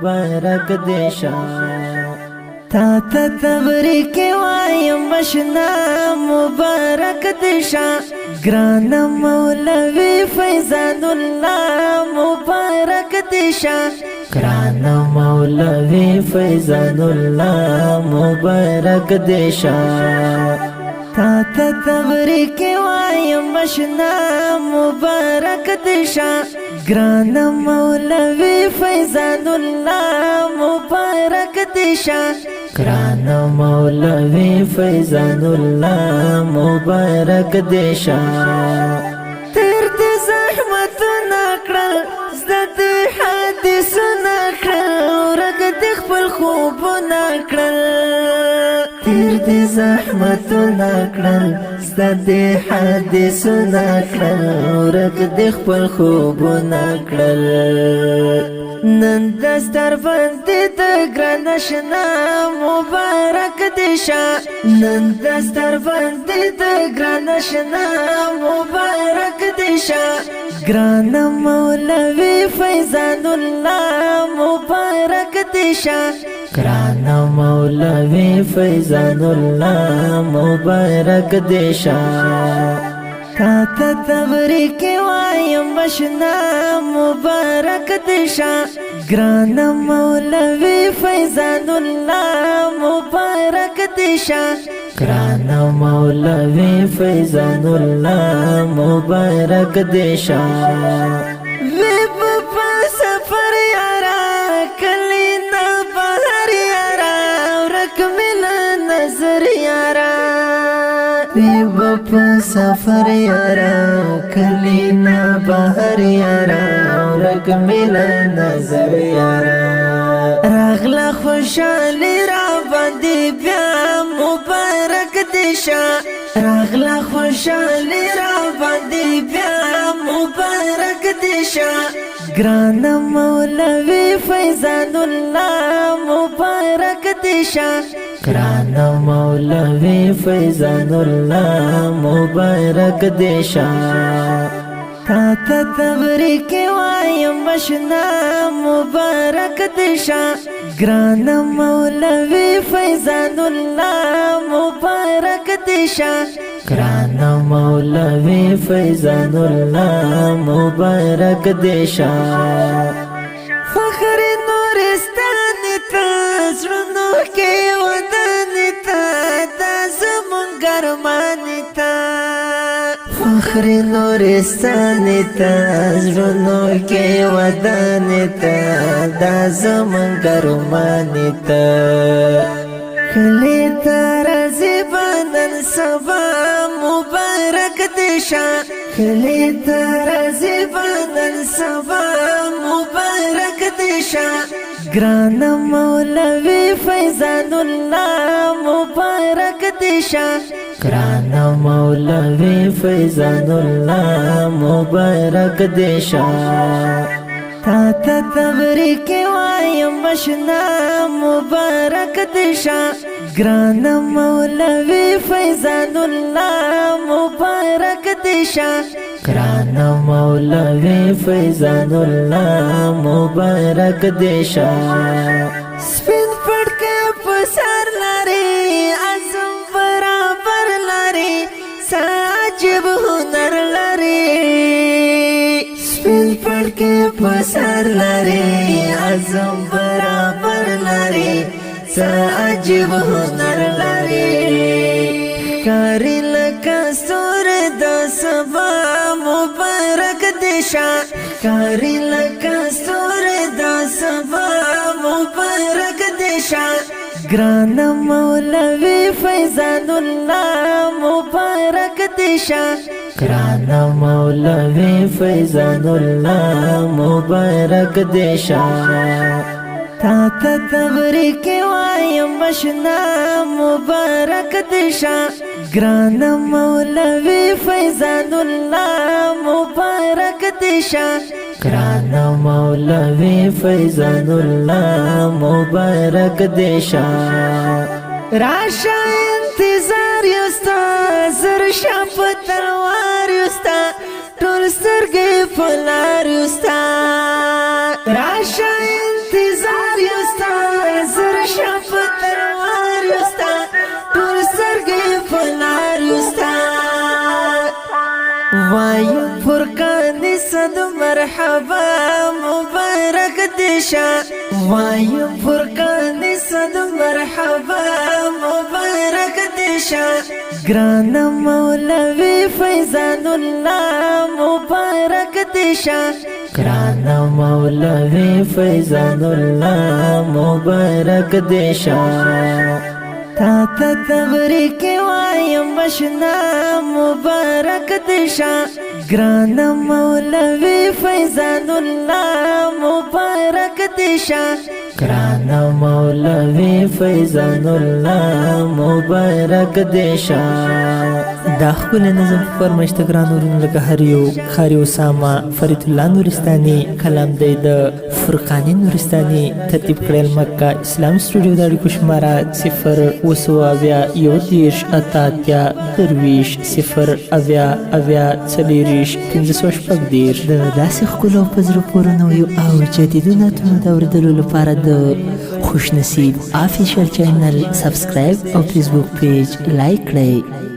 مبارک دیشا تا تا تبریک وایم بشنا مبارک دیشا گران مولوی فیضان اللہ مبارک دیشا گران مولوی فیضان اللہ مبارک دیشا تا تا تبریک وایم بشنا مبارک دیشا گران مولوی فیضان اللہ مبارک دیشا گران مولوی فیضان اللہ مبارک دیشا تیر دی زحمت نکړل زد حدیث نکړل ورګ د خپل خوب نکړل تیر دی زحمت نکړل زد حدیث نکړل ورګ د خپل خوب نکړل نن دستر باندې د ګران شنا مبارک دیشا نن دستر باندې د ګران شنا مبارک دیشا ګران مولوی فیضان الله مبارک دیشا ګران مولوی فیضان الله مبارک دیشا تا تا تبریک وایم بشنا مبارک دیشا گران مولوی فیضان اللہ مبارک دیشا گران مولوی فیضان اللہ مبارک دیشا ویب پا سفر یارا کلینا بہر یارا ورک ملا نظر یارا ویب پا سفر یارا کلینا بہر یارا ورک ملا نظر یارا راغلا خوشالی را باندې بیا مبارک دیشا راغلا خوشالی را باندې بیا مبارک دیشا گران مولوی فیضان الله مبارک دیشا گران مولوی فیضان الله مبارک دیشا تا تا تبریک وایم بشنا مبارک دیشا گران مولوی فیضان اللہ مبارک دیشا گران مولوی فیضان اللہ مبارک دیشا فخر نورستان تا زړونو کې ودان تا دا زمونږ ګرمان تا فخر نورستان تا زړونو کې ودان تا دا زمونږ ګرمان تا خلی تا راځي نن سبا مبارک دیشا خلی تا راځي نن سبا مبارک دیشا گران مولوی فیضان اللہ مبارک دیشا گران مولوی فیضان اللہ مبارک دیشا تا تا تبریک وایم بشنا مبارک دیشا گران مولوی فیضان اللہ مبارک دیشا گران مولوی فیضان اللہ مبارک دیشا سپین پڑکے پسار لاری عزم برابر لاری ساجب ہنر لاری سپین پڑکے پسار لاری عزم برابر لاری ساجب ہنر لاری کاری لکا سور دا سبا مبارک دیشا کاری لکا سور دا سبا مبارک دیشا گران مولوی فیضان اللہ مبارک دیشا گران مولوی فیضان اللہ مبارک دیشا تا تا تبریک وایم بشنا مبارک دیشا گران مولوی فیضان اللہ مبارک دیشا گران مولوی فیضان اللہ مبارک دیشا راشا انتظار یستا زر شاپ تلوار یستا ټول سترګې پلار یستا راشا انتظار وایم فرقان صد مرحبا مبارک دیشا وایم فرقان صد مرحبا مبارک دیشا گران مولوی فیضان الله مبارک دیشا گران مولوی فیضان الله مبارک دیشا تا تبریک وایم بشنا مبارک دیشا گران مولوی فیضان الله مبارک دیشا گران مولوی فیضان الله مبارک دیشا دا خپل نظم فرمایشت ګران ورونو لکه هر یو خاري اسامه فرید الله نورستاني کلام دی د فرقاني نورستاني ترتیب کړل مکه اسلام سټوډیو د اړیکو شماره 0 د داسې ښکلو په زړه پورې نویو او جدیدو نعتونو د اورېدلو لپاره د خوش نصیب آفیشل چینل سبسکرایب او فیسبوک پیج لایک کړئ